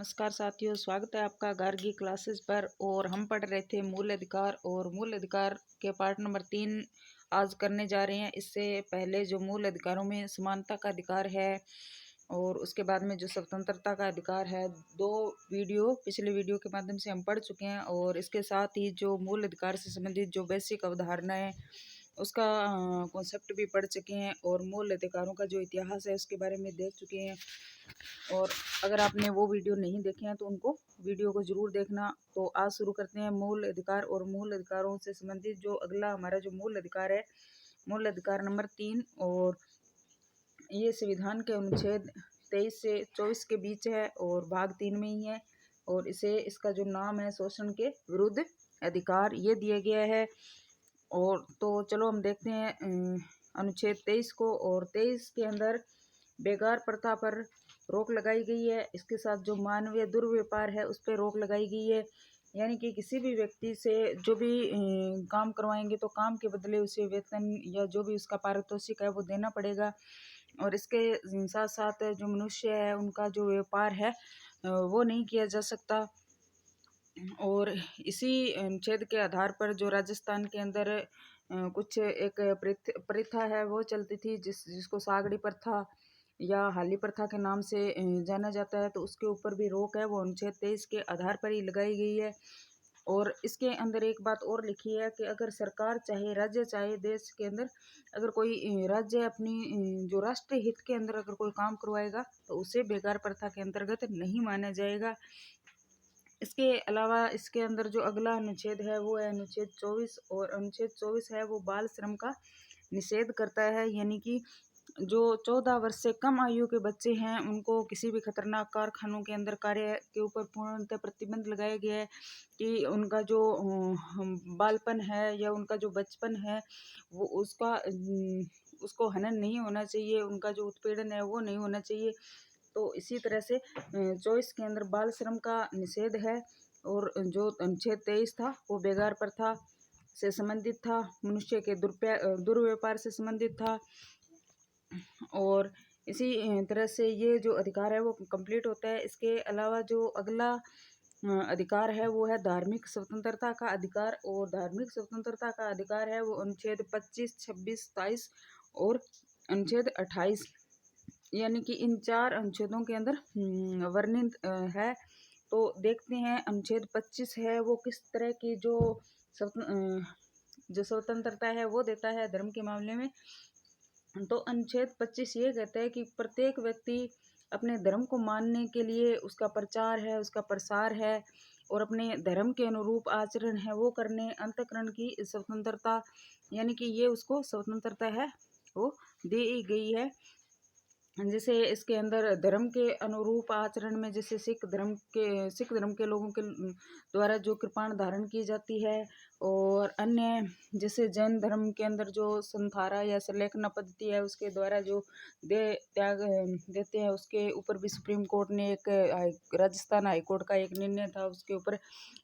नमस्कार साथियों, स्वागत है आपका गार्गी क्लासेस पर। और हम पढ़ रहे थे मूल अधिकार, और मूल अधिकार के पार्ट नंबर 3 आज करने जा रहे हैं। इससे पहले जो मूल अधिकारों में समानता का अधिकार है और उसके बाद में जो स्वतंत्रता का अधिकार है, दो वीडियो पिछले वीडियो के माध्यम से हम पढ़ चुके हैं। और इसके साथ ही जो मूल अधिकार से संबंधित जो बेसिक अवधारणाएं उसका कॉन्सेप्ट भी पढ़ चुके हैं, और मूल अधिकारों का जो इतिहास है उसके बारे में देख चुके हैं। और अगर आपने वो वीडियो नहीं देखे हैं तो उनको वीडियो को ज़रूर देखना। तो आज शुरू करते हैं मूल अधिकार। और मूल अधिकारों से संबंधित जो अगला हमारा जो मूल अधिकार है, मूल अधिकार नंबर 3, और ये संविधान के अनुच्छेद 23 से 24 के बीच है और भाग 3 में ही है। और इसका जो नाम है शोषण के विरुद्ध अधिकार, ये दिया गया है। और तो चलो हम देखते हैं अनुच्छेद 23 को। और 23 के अंदर बेगार प्रथा पर रोक लगाई गई है। इसके साथ जो मानवीय दुर्व्यवहार है उस पर रोक लगाई गई है, यानी कि किसी भी व्यक्ति से जो भी काम करवाएंगे तो काम के बदले उसे वेतन या जो भी उसका पारितोषिक है वो देना पड़ेगा। और इसके साथ साथ जो मनुष्य है उनका जो व्यापार है वो नहीं किया जा सकता। और इसी अनुच्छेद के आधार पर जो राजस्थान के अंदर कुछ एक प्रथा है वो चलती थी, जिसको सागड़ी प्रथा या हाली प्रथा के नाम से जाना जाता है। तो उसके ऊपर भी रोक है, वो अनुच्छेद 23 के आधार पर ही लगाई गई है। और इसके अंदर एक बात और लिखी है कि अगर सरकार चाहे, राज्य चाहे, देश के अंदर अगर कोई राज्य अपनी जो राष्ट्रीय हित के अंदर अगर कोई काम करवाएगा तो उसे बेगार प्रथा के अंतर्गत नहीं माना जाएगा। इसके अलावा इसके अंदर जो अगला अनुच्छेद है वो है अनुच्छेद 24। और अनुच्छेद 24 है वो बाल श्रम का निषेध करता है, यानी कि जो 14 वर्ष से कम आयु के बच्चे हैं उनको किसी भी खतरनाक कारखानों के अंदर कार्य के ऊपर पूर्णतः प्रतिबंध लगाया गया है कि उनका जो बालपन है या उनका जो बचपन है वो उसको हनन नहीं होना चाहिए, उनका जो उत्पीड़न है वो नहीं होना चाहिए। तो इसी तरह से 24 के अंदर बाल श्रम का निषेध है। और जो अनुच्छेद 23 था वो बेगार प्रथा से संबंधित था, मनुष्य के दुर्व्यापार से संबंधित था। और इसी तरह से ये जो अधिकार है वो कंप्लीट होता है। इसके अलावा जो अगला अधिकार है वो है धार्मिक स्वतंत्रता का अधिकार। और धार्मिक स्वतंत्रता का अधिकार है वो अनुच्छेद 25, 26, 27 और अनुच्छेद 28, यानी कि इन 4 अनुच्छेदों के अंदर वर्णित है। तो देखते हैं अनुच्छेद 25 है वो किस तरह की जो स्वतंत्रता है वो देता है धर्म के मामले में। तो अनुच्छेद 25 ये कहता है कि प्रत्येक व्यक्ति अपने धर्म को मानने के लिए उसका प्रचार है, उसका प्रसार है, और अपने धर्म के अनुरूप आचरण है वो करने, अंतःकरण की स्वतंत्रता, यानी कि ये उसको स्वतंत्रता है वो दी गई है। जैसे इसके अंदर धर्म के अनुरूप आचरण में जैसे सिख धर्म के लोगों के द्वारा जो कृपाण धारण की जाती है, और अन्य जैसे जैन धर्म के अंदर जो संथारा या सलेखना पद्धति है उसके द्वारा जो त्याग देते हैं, उसके ऊपर भी सुप्रीम कोर्ट ने राजस्थान हाई कोर्ट का एक निर्णय था, उसके ऊपर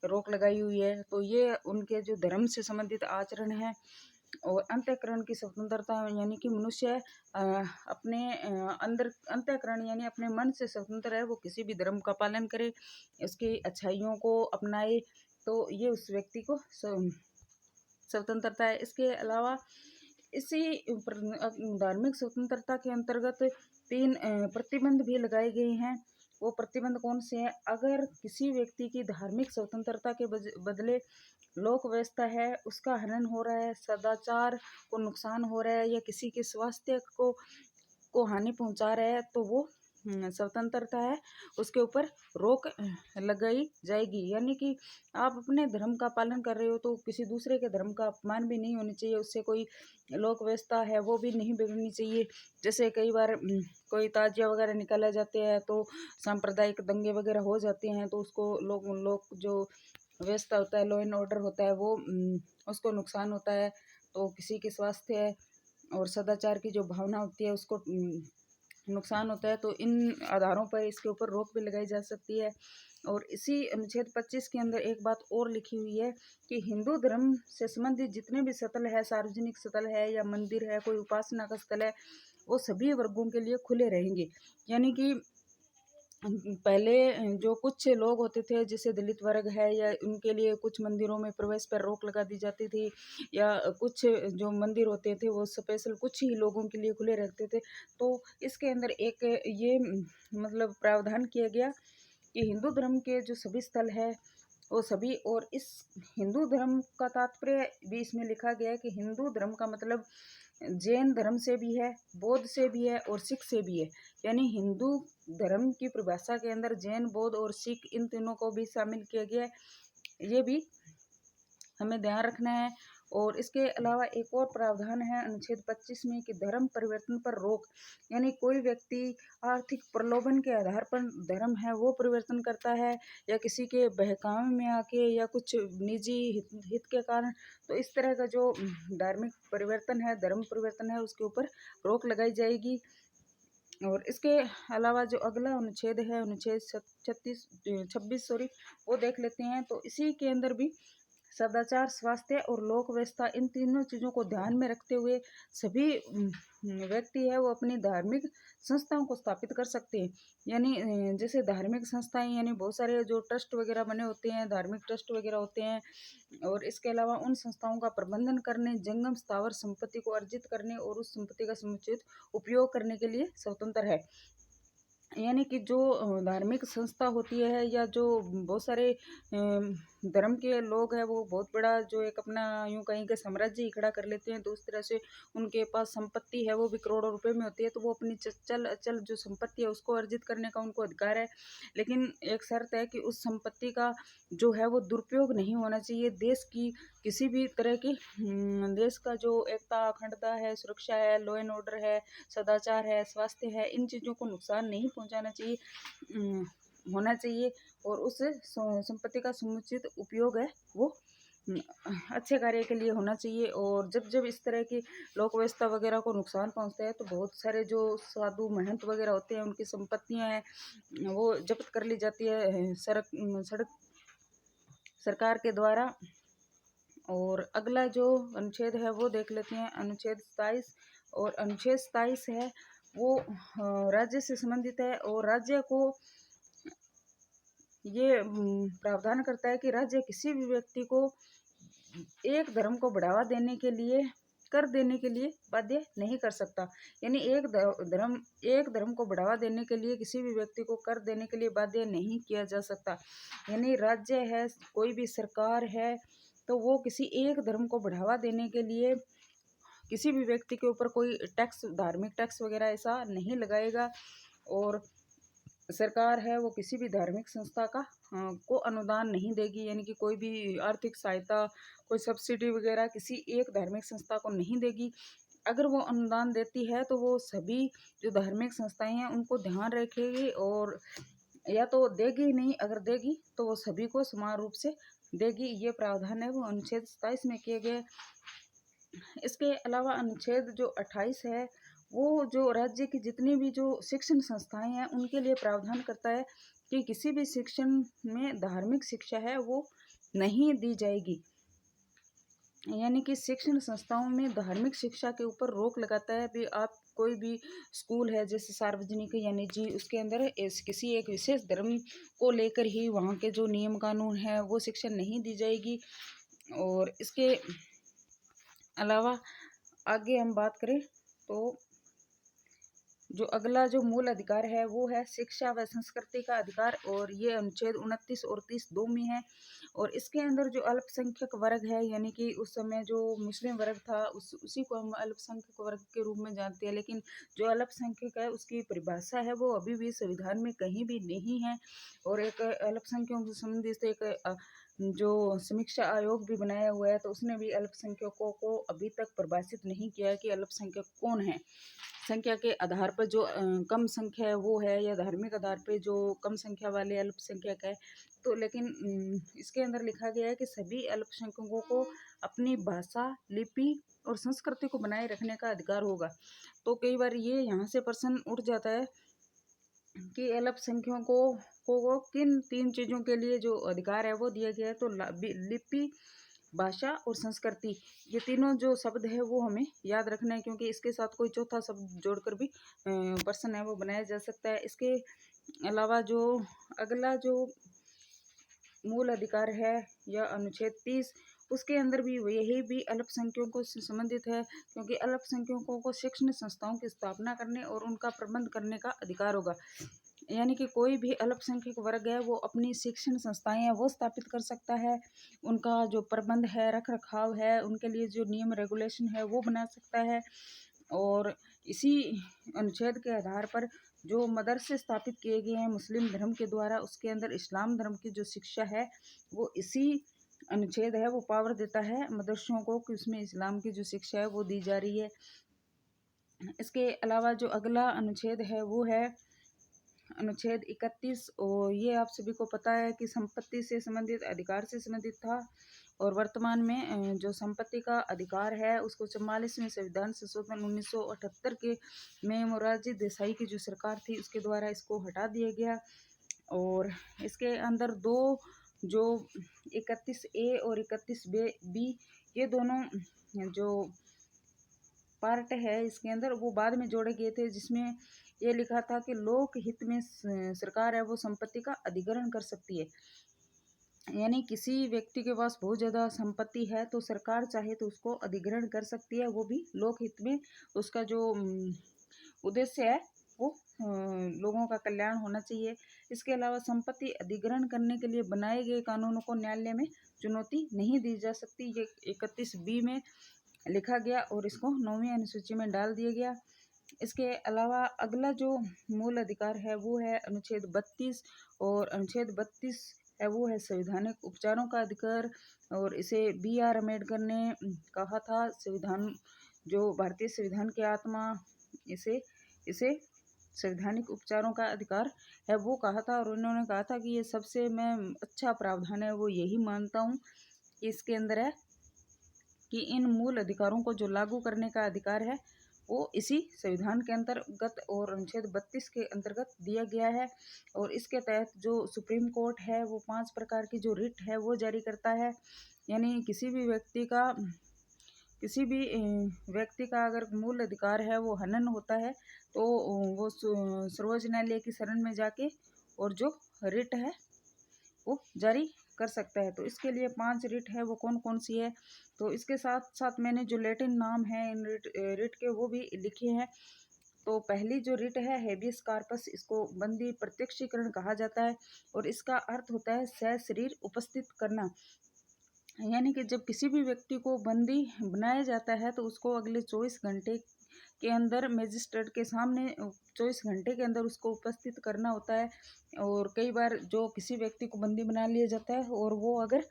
रोक लगाई हुई है। तो ये उनके जो धर्म से संबंधित आचरण है। और अंतःकरण की स्वतंत्रता, यानी कि मनुष्य अपने अंदर अंतःकरण यानी अपने मन से स्वतंत्र है, वो किसी भी धर्म का पालन करे, उसकी अच्छाइयों को अपनाए, तो ये उस व्यक्ति को स्वतंत्रता है। इसके अलावा इसी धार्मिक स्वतंत्रता के अंतर्गत 3 प्रतिबंध भी लगाए गए हैं। वो प्रतिबंध कौन से हैं? अगर किसी व्यक्ति की धार्मिक स्वतंत्रता के बदले लोक व्यवस्था है उसका हनन हो रहा है, सदाचार को नुकसान हो रहा है, या किसी के स्वास्थ्य को हानि पहुंचा रहा है, तो वो स्वतंत्रता है उसके ऊपर रोक लगाई जाएगी। यानी कि आप अपने धर्म का पालन कर रहे हो तो किसी दूसरे के धर्म का अपमान भी नहीं होनी चाहिए, उससे कोई लोक व्यवस्था है वो भी नहीं बिगड़नी चाहिए। जैसे कई बार कोई ताजिया वगैरह निकाला जाते हैं तो सांप्रदायिक दंगे वगैरह हो जाते हैं, तो उसको लोग जो व्यवस्था होता है, लॉ एंड ऑर्डर होता है, वो उसको नुकसान होता है। तो किसी के स्वास्थ्य और सदाचार की जो भावना होती है उसको नुकसान होता है। तो इन आधारों पर इसके ऊपर रोक भी लगाई जा सकती है। और इसी अनुच्छेद 25 के अंदर एक बात और लिखी हुई है कि हिंदू धर्म से संबंधित जितने भी स्थल है, सार्वजनिक स्थल है या मंदिर है, कोई उपासना का स्थल है, वो सभी वर्गों के लिए खुले रहेंगे। यानी कि पहले जो कुछ लोग होते थे जैसे दलित वर्ग है या उनके लिए कुछ मंदिरों में प्रवेश पर रोक लगा दी जाती थी, या कुछ जो मंदिर होते थे वो स्पेशल कुछ ही लोगों के लिए खुले रहते थे। तो इसके अंदर एक ये मतलब प्रावधान किया गया कि हिंदू धर्म के जो सभी स्थल है वो सभी, और इस हिंदू धर्म का तात्पर्य भी इसमें लिखा गया है कि हिंदू धर्म का मतलब जैन धर्म से भी है, बौद्ध से भी है और सिख से भी है। यानी हिंदू धर्म की परिभाषा के अंदर जैन, बौद्ध और सिख इन तीनों को भी शामिल किया गया है। ये भी हमें ध्यान रखना है। और इसके अलावा एक और प्रावधान है अनुच्छेद 25 में कि धर्म परिवर्तन पर रोक, यानी कोई व्यक्ति आर्थिक प्रलोभन के आधार पर धर्म है वो परिवर्तन करता है, या किसी के बहकावे में आके या कुछ निजी हित के कारण, तो इस तरह का जो धार्मिक परिवर्तन है, धर्म परिवर्तन है, उसके ऊपर रोक लगाई जाएगी। और इसके अलावा जो अगला अनुच्छेद है, अनुच्छेद 26 वो देख लेते हैं। तो इसी के अंदर भी सदाचार, स्वास्थ्य और लोक व्यवस्था, इन तीनों चीज़ों को ध्यान में रखते हुए सभी व्यक्ति है वो अपनी धार्मिक संस्थाओं को स्थापित कर सकते हैं। यानी जैसे धार्मिक संस्थाएं, यानी बहुत सारे जो ट्रस्ट वगैरह बने होते हैं, धार्मिक ट्रस्ट वगैरह होते हैं, और इसके अलावा उन संस्थाओं का प्रबंधन करने, जंगम स्थावर संपत्ति को अर्जित करने और उस संपत्ति का समुचित उपयोग करने के लिए स्वतंत्र है। यानी कि जो धार्मिक संस्था होती है या जो बहुत सारे धर्म के लोग हैं वो बहुत बड़ा जो एक अपना यूँ कहीं का साम्राज्य ही खड़ा कर लेते हैं, तो उस तरह से उनके पास संपत्ति है वो भी करोड़ों रुपए में होती है, तो वो अपनी चल अचल जो संपत्ति है उसको अर्जित करने का उनको अधिकार है। लेकिन एक शर्त है कि उस संपत्ति का जो है वो दुरुपयोग नहीं होना चाहिए। देश की किसी भी तरह की देश का जो एकता अखंडता है, सुरक्षा है, लॉ एंड ऑर्डर है, सदाचार है, स्वास्थ्य है, इन चीज़ों को नुकसान नहीं पहुंचाना चाहिए, होना चाहिए। और उस संपत्ति का समुचित उपयोग है वो अच्छे कार्य के लिए होना चाहिए। और जब जब इस तरह की लोक व्यवस्था वगैरह को नुकसान पहुंचता है तो बहुत सारे जो साधु महंत वगैरह होते हैं उनकी संपत्तियां हैं वो जब्त कर ली जाती है सड़क सरकार के द्वारा। और अगला जो अनुच्छेद है वो देख लेते हैं, अनुच्छेद 27। और अनुच्छेद 27 है वो राज्य से संबंधित है, और राज्य को ये प्रावधान करता है कि राज्य किसी भी व्यक्ति को एक धर्म को बढ़ावा देने के लिए, कर देने के लिए बाध्य नहीं कर सकता। यानी एक धर्म को बढ़ावा देने के लिए किसी भी व्यक्ति को कर देने के लिए बाध्य नहीं किया जा सकता। यानी राज्य है, कोई भी सरकार है, तो वो किसी एक धर्म को बढ़ावा देने के लिए किसी भी व्यक्ति के ऊपर कोई टैक्स, धार्मिक टैक्स वगैरह ऐसा नहीं लगाएगा। और सरकार है वो किसी भी धार्मिक संस्था का को अनुदान नहीं देगी, यानी कि कोई भी आर्थिक सहायता, कोई सब्सिडी वगैरह किसी एक धार्मिक संस्था को नहीं देगी। अगर वो अनुदान देती है तो वो सभी जो धार्मिक संस्थाएं हैं उनको ध्यान रखेगी, और या तो देगी नहीं, अगर देगी तो वो सभी को समान रूप से देगी। ये प्रावधान है वो अनुच्छेद 27 में किए गए। इसके अलावा अनुच्छेद जो 28 है वो जो राज्य की जितनी भी जो शिक्षण संस्थाएं हैं उनके लिए प्रावधान करता है कि किसी भी शिक्षण में धार्मिक शिक्षा है वो नहीं दी जाएगी। यानी कि शिक्षण संस्थाओं में धार्मिक शिक्षा के ऊपर रोक लगाता है। भी आप कोई भी स्कूल है जैसे सार्वजनिक या निजी, उसके अंदर किसी एक विशेष धर्म को लेकर ही वहाँ के जो नियम कानून है वो शिक्षा नहीं दी जाएगी। और इसके अलावा आगे हम बात करें तो जो अगला जो मूल अधिकार है वो है शिक्षा व संस्कृति का अधिकार, और ये अनुच्छेद 29 और 30 दो में है। और इसके अंदर जो अल्पसंख्यक वर्ग है, यानी कि उस समय जो मुस्लिम वर्ग था उसी को हम अल्पसंख्यक वर्ग के रूप में जानते हैं, लेकिन जो अल्पसंख्यक है उसकी परिभाषा है वो अभी भी संविधान में कहीं भी नहीं है। और एक अल्पसंख्यकों से संबंधित एक जो समीक्षा आयोग भी बनाया हुआ है, तो उसने भी अल्पसंख्यकों को अभी तक परिभाषित नहीं किया कि अल्पसंख्यक कौन है। संख्या के आधार पर जो कम संख्या है वो है, या धार्मिक आधार पे जो कम संख्या वाले अल्पसंख्यक है। तो लेकिन इसके अंदर लिखा गया है कि सभी अल्पसंख्यकों को अपनी भाषा, लिपि और संस्कृति को बनाए रखने का अधिकार होगा। तो कई बार ये यहाँ से प्रश्न उठ जाता है कि अल्पसंख्यकों को किन 3 चीज़ों के लिए जो अधिकार है वो दिया गया है। तो लिपि, भाषा और संस्कृति, ये तीनों जो शब्द है वो हमें याद रखना है, क्योंकि इसके साथ कोई चौथा शब्द जोड़कर भी प्रश्न है वो बनाया जा सकता है। इसके अलावा जो अगला जो मूल अधिकार है या अनुच्छेद 30, उसके अंदर भी यही भी अल्पसंख्यकों से संबंधित है, क्योंकि अल्पसंख्यकों को शैक्षणिक संस्थाओं की स्थापना करने और उनका प्रबंध करने का अधिकार होगा। यानी कि कोई भी अल्पसंख्यक वर्ग है वो अपनी शिक्षण संस्थाएं हैं वो स्थापित कर सकता है, उनका जो प्रबंध है, रख रखाव है, उनके लिए जो नियम रेगुलेशन है वो बना सकता है। और इसी अनुच्छेद के आधार पर जो मदरसे स्थापित किए गए हैं मुस्लिम धर्म के द्वारा, उसके अंदर इस्लाम धर्म की जो शिक्षा है वो इसी अनुच्छेद है वो पावर देता है मदरसों को कि उसमें इस्लाम की जो शिक्षा है वो दी जा रही है। इसके अलावा जो अगला अनुच्छेद है वो है अनुच्छेद 31, और ये आप सभी को पता है कि संपत्ति से संबंधित, अधिकार से संबंधित था। और वर्तमान में जो संपत्ति का अधिकार है उसको 44वें संविधान संशोधन 1978 के में मोरारजी देसाई की जो सरकार थी उसके द्वारा इसको हटा दिया गया। और इसके अंदर दो जो 31A और 31B, ये दोनों जो पार्ट है इसके अंदर वो बाद में जोड़े गए थे, जिसमें ये लिखा था कि लोक हित में सरकार है वो संपत्ति का अधिग्रहण कर सकती है। यानी किसी व्यक्ति के पास बहुत ज़्यादा संपत्ति है तो सरकार चाहे तो उसको अधिग्रहण कर सकती है, वो भी लोक हित में। उसका जो उद्देश्य है वो लोगों का कल्याण होना चाहिए। इसके अलावा संपत्ति अधिग्रहण करने के लिए बनाए गए कानूनों को न्यायालय में चुनौती नहीं दी जा सकती, ये 31B में लिखा गया और इसको 9वीं अनुसूची में डाल दिया गया। इसके अलावा अगला जो मूल अधिकार है वो है अनुच्छेद 32, और अनुच्छेद 32 है वो है संवैधानिक उपचारों का अधिकार। और इसे B.R. अम्बेडकर ने कहा था, संविधान जो भारतीय संविधान की आत्मा, इसे इसे संवैधानिक उपचारों का अधिकार है वो कहा था। और उन्होंने कहा था कि ये सबसे मैं अच्छा प्रावधान है वो यही मानता हूँ कि इसके अंदर है कि इन मूल अधिकारों को जो लागू करने का अधिकार है वो इसी संविधान के अंतर्गत और अनुच्छेद 32 के अंतर्गत दिया गया है। और इसके तहत जो सुप्रीम कोर्ट है वो 5 प्रकार की जो रिट है वो जारी करता है। यानी किसी भी व्यक्ति का अगर मूल अधिकार है वो हनन होता है तो वो सर्वोच्च न्यायालय की शरण में जाके और जो रिट है वो जारी कर सकता है। तो इसके लिए 5 रिट है वो कौन कौन सी है, तो इसके साथ साथ मैंने जो लैटिन नाम है इन रिट के वो भी लिखे हैं। तो पहली जो रिट है हेबियस कार्पस, इसको बंदी प्रत्यक्षीकरण कहा जाता है और इसका अर्थ होता है सशरीर उपस्थित करना। यानी कि जब किसी भी व्यक्ति को बंदी बनाया जाता है तो उसको अगले 24 घंटे के अंदर मजिस्ट्रेट के सामने 24 घंटे के अंदर उसको उपस्थित करना होता है। और कई बार जो किसी व्यक्ति को बंदी बना लिया जाता है और वो अगर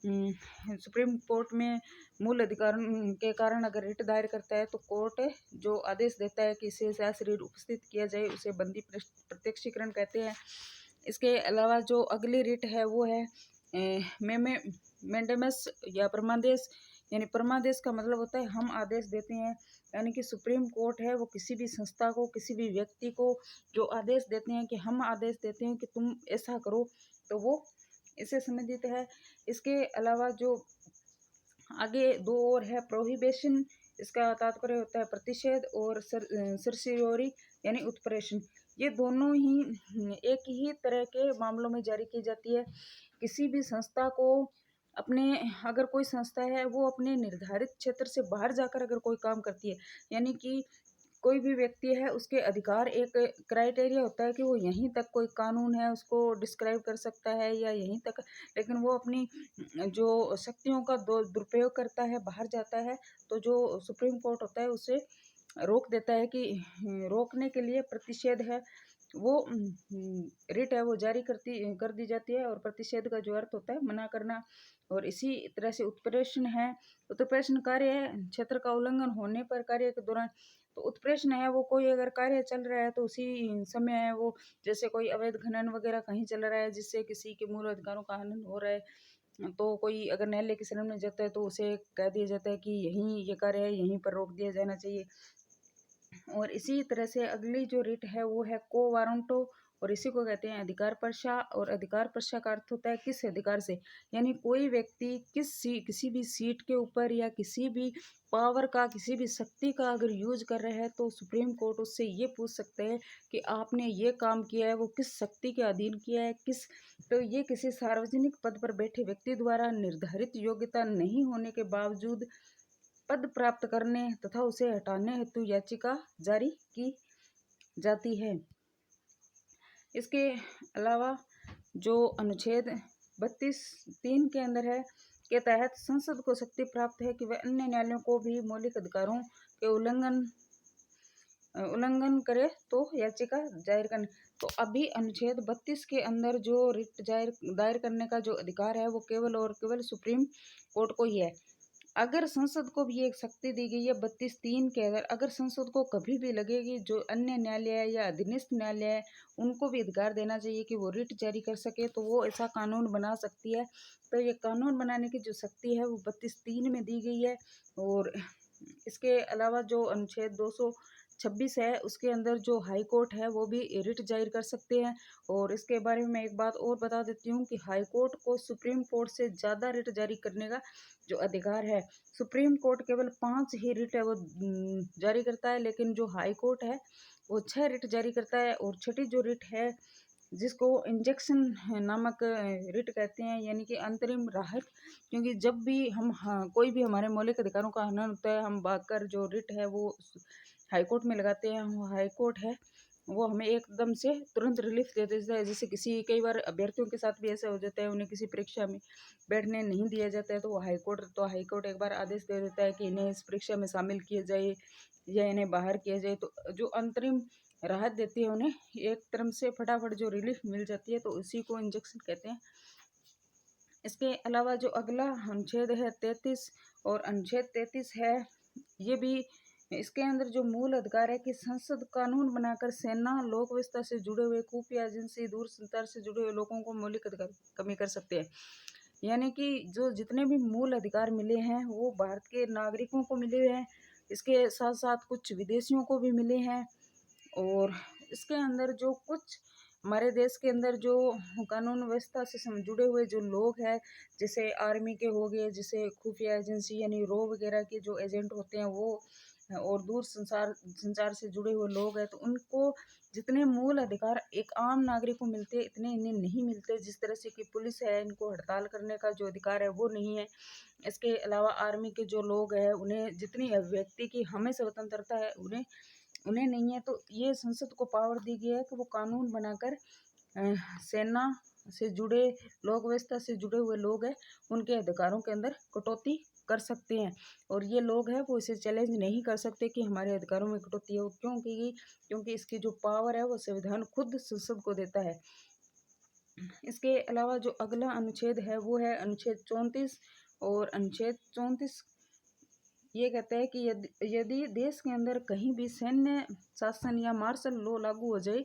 सुप्रीम कोर्ट में मूल अधिकार के कारण अगर रिट दायर करता है तो कोर्ट जो आदेश देता है कि इसे सशरीर उपस्थित किया जाए उसे बंदी प्रत्यक्षीकरण कहते हैं। इसके अलावा जो अगली रिट है वो है मेंडेमस या परमादेश। यानी परमादेश का मतलब होता है हम आदेश देते हैं। यानी कि सुप्रीम कोर्ट है वो किसी भी संस्था को, किसी भी व्यक्ति को जो आदेश देते हैं कि हम आदेश देते हैं कि तुम ऐसा करो, तो वो इससे संबंधित है। इसके अलावा जो आगे दो और है प्रोहिबिशन, इसका तात्पर्य होता है प्रतिषेध, और सर्सियोरी यानी उत्प्रेषण। ये दोनों ही एक ही तरह के मामलों में जारी की जाती है। किसी भी संस्था को अपने, अगर कोई संस्था है वो अपने निर्धारित क्षेत्र से बाहर जाकर अगर कोई काम करती है, यानी कि कोई भी व्यक्ति है उसके अधिकार, एक क्राइटेरिया होता है कि वो यहीं तक कोई कानून है उसको डिस्क्राइब कर सकता है या यहीं तक, लेकिन वो अपनी जो शक्तियों का दुरुपयोग करता है, बाहर जाता है, तो जो सुप्रीम कोर्ट होता है उसे रोक देता है कि रोकने के लिए प्रतिषेध है वो रिट है वो जारी कर दी जाती है। और प्रतिषेध का जो अर्थ होता है मना करना। और इसी तरह से उत्प्रेषण है, उत्प्रेषण कार्य है क्षेत्र का उल्लंघन होने पर कार्य के दौरान। तो उत्प्रेषण है वो कोई अगर कार्य चल रहा है तो उसी समय है वो, जैसे कोई अवैध खनन वगैरह कहीं चल रहा है जिससे किसी के मूल अधिकारों का हनन हो रहा है, तो कोई अगर न्यायालय की शरण में जाता है तो उसे कह दिया जाता है कि यहीं ये कार्य है, यहीं पर रोक दिया जाना चाहिए। और इसी तरह से अगली जो रिट है वो है को वारंटो, और इसी को कहते हैं अधिकार पर्शा। और अधिकार पर्शा का अर्थ होता है किस अधिकार से, यानी कोई व्यक्ति किसी भी सीट के ऊपर या किसी भी पावर का, किसी भी शक्ति का अगर यूज कर रहा है तो सुप्रीम कोर्ट उससे ये पूछ सकते हैं कि आपने ये काम किया है वो किस शक्ति के अधीन किया है, तो ये किसी सार्वजनिक पद पर बैठे व्यक्ति द्वारा निर्धारित योग्यता नहीं होने के बावजूद पद प्राप्त करने तथा उसे हटाने हेतु याचिका जारी की जाती है। इसके अलावा जो अनुच्छेद 32(3) के अंदर है के तहत संसद को शक्ति प्राप्त है कि वह अन्य न्यायालयों को भी मौलिक अधिकारों के उल्लंघन करे तो याचिका दायर करने। तो अभी अनुच्छेद 32 के अंदर जो रिट दायर करने का जो अधिकार है वो केवल और केवल सुप्रीम कोर्ट को ही है। अगर संसद को भी एक शक्ति दी गई है 32(3) के अगर संसद को कभी भी लगेगी जो अन्य न्यायालय या अधीनस्थ न्यायालय है उनको भी अधिकार देना चाहिए कि वो रिट जारी कर सके, तो वो ऐसा कानून बना सकती है। तो ये कानून बनाने की जो शक्ति है वो 32(3) में दी गई है। और इसके अलावा जो अनुच्छेद 226 है उसके अंदर जो हाई कोर्ट है वो भी रिट जारी कर सकते हैं। और इसके बारे में मैं एक बात और बता देती हूँ कि हाई कोर्ट को सुप्रीम कोर्ट से ज़्यादा रिट जारी करने का जो अधिकार है। सुप्रीम कोर्ट केवल 5 ही रिट है वो जारी करता है, लेकिन जो हाई कोर्ट है वो 6 रिट जारी करता है। और छठी जो रिट है जिसको इंजेक्शन नामक रिट कहते हैं, यानी कि अंतरिम राहत, क्योंकि जब भी हम कोई भी हमारे मौलिक अधिकारों का हनन होता है हम भागकर जो रिट है वो हाई कोर्ट में लगाते हैं। वो हाई कोर्ट है वो हमें एकदम से तुरंत रिलीफ दे देता है। जैसे कई बार अभ्यर्थियों के साथ भी ऐसा हो जाता है, उन्हें किसी परीक्षा में बैठने नहीं दिया जाता है तो हाई कोर्ट एक बार आदेश दे देता है कि इन्हें इस परीक्षा में शामिल किया जाए या इन्हें बाहर किया जाए। तो जो अंतरिम राहत देती है उन्हें एक तरह से फटाफट जो रिलीफ मिल जाती है, तो उसी को इंजेक्शन कहते हैं। इसके अलावा जो अगला अनुच्छेद है 33, और अनुच्छेद 33 है ये भी, इसके अंदर जो मूल अधिकार है कि संसद कानून बनाकर सेना, लोक व्यवस्था से जुड़े हुए, खुफिया एजेंसी, दूरसंचार से जुड़े हुए लोगों को मौलिक अधिकार कमी कर सकते हैं। यानी कि जो जितने भी मूल अधिकार मिले हैं वो भारत के नागरिकों को मिले हैं, इसके साथ साथ कुछ विदेशियों को भी मिले हैं। और इसके अंदर जो कुछ हमारे देश के अंदर जो कानून व्यवस्था से जुड़े हुए जो लोग हैं, जैसे आर्मी के हो गए, जैसे खुफिया एजेंसी यानी रो वगैरह के जो एजेंट होते हैं वो, और दूर संचार से जुड़े हुए लोग हैं, तो उनको जितने मूल अधिकार एक आम नागरिक को मिलते हैं इतने इन्हें नहीं मिलते। जिस तरह से कि पुलिस है, इनको हड़ताल करने का जो अधिकार है वो नहीं है। इसके अलावा आर्मी के जो लोग हैं उन्हें जितनी व्यक्ति की हमें स्वतंत्रता है उन्हें नहीं है। तो ये संसद को पावर दी गई है कि वो कानून बनाकर सेना से जुड़े, लोक व्यवस्था से जुड़े हुए लोग हैं उनके अधिकारों के अंदर कटौती कर सकते हैं। और ये लोग हैं वो इसे चैलेंज नहीं कर सकते कि हमारे अधिकारों में कटौती है, क्योंकि इसकी जो पावर है वो संविधान खुद संसद को देता है। इसके अलावा जो अगला अनुच्छेद है वो है अनुच्छेद 34। और अनुच्छेद 34 ये कहता है कि यदि देश के अंदर कहीं भी सैन्य शासन या मार्शल लॉ लागू हो जाए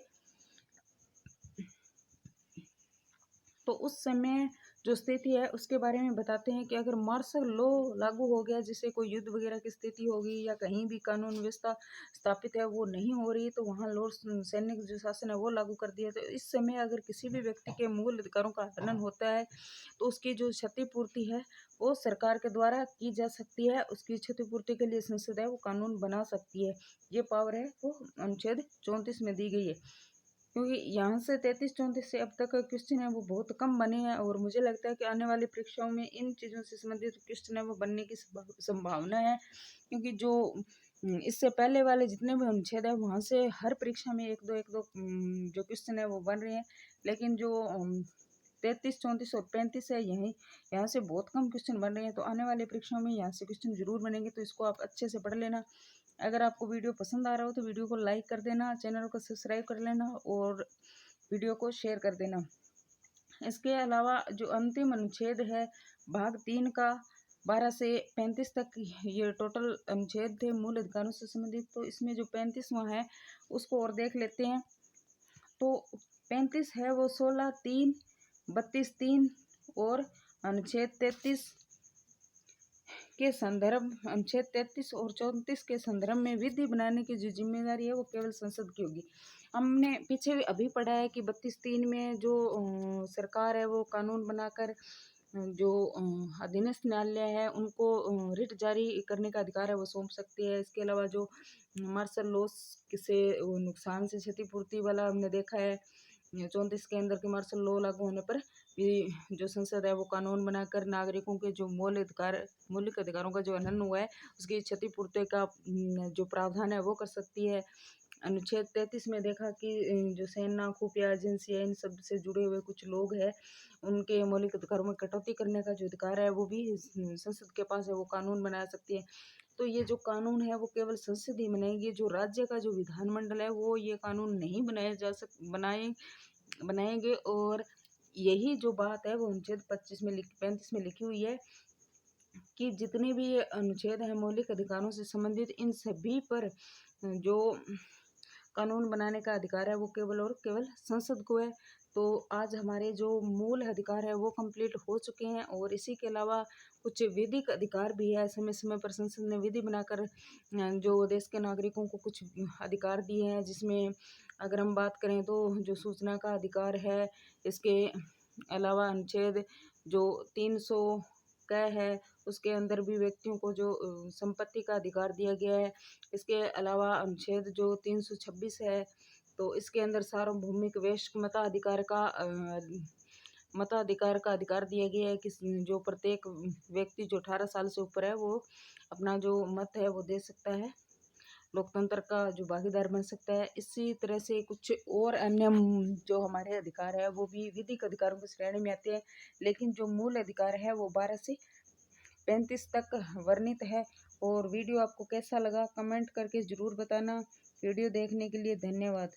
तो उस समय जो स्थिति है उसके बारे में बताते हैं कि अगर मार्शल लॉ लागू हो गया, जैसे कोई युद्ध वगैरह की स्थिति होगी या कहीं भी कानून व्यवस्था स्थापित है वो नहीं हो रही, तो वहाँ सैनिक जो शासन है वो लागू कर दिया। तो इस समय अगर किसी भी व्यक्ति के मूल अधिकारों का हनन होता है तो उसकी जो क्षतिपूर्ति है वो सरकार के द्वारा की जा सकती है। उसकी क्षतिपूर्ति के लिए संसद है वो कानून बना सकती है। ये पावर है वो अनुच्छेद 34 में दी गई है। क्योंकि यहाँ से 33-34 से अब तक क्वेश्चन है वो बहुत कम बने हैं, और मुझे लगता है कि आने वाली परीक्षाओं में इन चीज़ों से संबंधित क्वेश्चन है वो बनने की संभावना है। क्योंकि जो इससे पहले वाले जितने भी अनुच्छेद है वहाँ से हर परीक्षा में एक दो जो क्वेश्चन है वो बन रहे हैं, लेकिन जो 33, 34 और 35 है यहाँ से बहुत कम क्वेश्चन बन रहे हैं। तो आने वाली परीक्षाओं में यहाँ से क्वेश्चन जरूर बनेंगे, तो इसको आप अच्छे से पढ़ लेना। अगर आपको वीडियो पसंद आ रहा हो तो वीडियो को लाइक कर देना, चैनल को सब्सक्राइब कर लेना और वीडियो को शेयर कर देना। इसके अलावा जो अंतिम अनुच्छेद है भाग 3 का 12 से 35 तक ये टोटल अनुच्छेद थे मूल अधिकारों से संबंधित। तो इसमें जो 35वां है उसको और देख लेते हैं। तो 35 है वो 16(3), 32(3) और अनुच्छेद 33 के संदर्भ अनुच्छेद 33 और 34 के संदर्भ में विधि बनाने की जो जिम्मेदारी है वो केवल संसद की होगी। हमने पीछे भी अभी पढ़ा है कि 32(3) में जो सरकार है वो कानून बनाकर जो अधीनस्थ न्यायालय है उनको रिट जारी करने का अधिकार है वो सौंप सकती है। इसके अलावा जो मार्शल लॉ से नुकसान से क्षतिपूर्ति वाला हमने देखा है 34 के अंदर के मार्शल लॉ लागू होने पर भी जो संसद है वो कानून बनाकर नागरिकों के जो मौलिक अधिकारों का जो हनन हुआ है उसकी क्षतिपूर्ति का जो प्रावधान है वो कर सकती है। अनुच्छेद 33 में देखा कि जो सेना खुफिया एजेंसियां इन सब से जुड़े हुए कुछ लोग हैं उनके मौलिक अधिकारों में कटौती करने का जो अधिकार है वो भी संसद के पास है, वो कानून बना सकती है। तो ये जो कानून है वो केवल संसद ही बनाएगी, जो राज्य का जो विधानमंडल है वो ये कानून नहीं बनाएंगे। और यही जो बात है वो अनुच्छेद 35 में लिखी हुई है कि जितने भी ये अनुच्छेद हैं मौलिक अधिकारों से संबंधित इन सभी पर जो कानून बनाने का अधिकार है वो केवल और केवल संसद को है। तो आज हमारे जो मूल अधिकार है वो कंप्लीट हो चुके हैं और इसी के अलावा कुछ विधिक अधिकार भी है। समय समय पर संसद ने विधि बनाकर जो देश के नागरिकों को कुछ अधिकार दिए हैं, जिसमें अगर हम बात करें तो जो सूचना का अधिकार है, इसके अलावा अनुच्छेद जो 300 का है उसके अंदर भी व्यक्तियों को जो संपत्ति का अधिकार दिया गया है। इसके अलावा अनुच्छेद जो 326 है तो इसके अंदर सार्वभौमिक वैश्विक मताधिकार का अधिकार दिया गया है कि जो प्रत्येक व्यक्ति जो 18 साल से ऊपर है वो अपना जो मत है वो दे सकता है, लोकतंत्र का जो भागीदार बन सकता है। इसी तरह से कुछ और अन्य जो हमारे अधिकार है वो भी विधिक अधिकारों की श्रेणी में आते हैं, लेकिन जो मूल अधिकार है वो 12 से 35 तक वर्णित है। और वीडियो आपको कैसा लगा कमेंट करके ज़रूर बताना। वीडियो देखने के लिए धन्यवाद।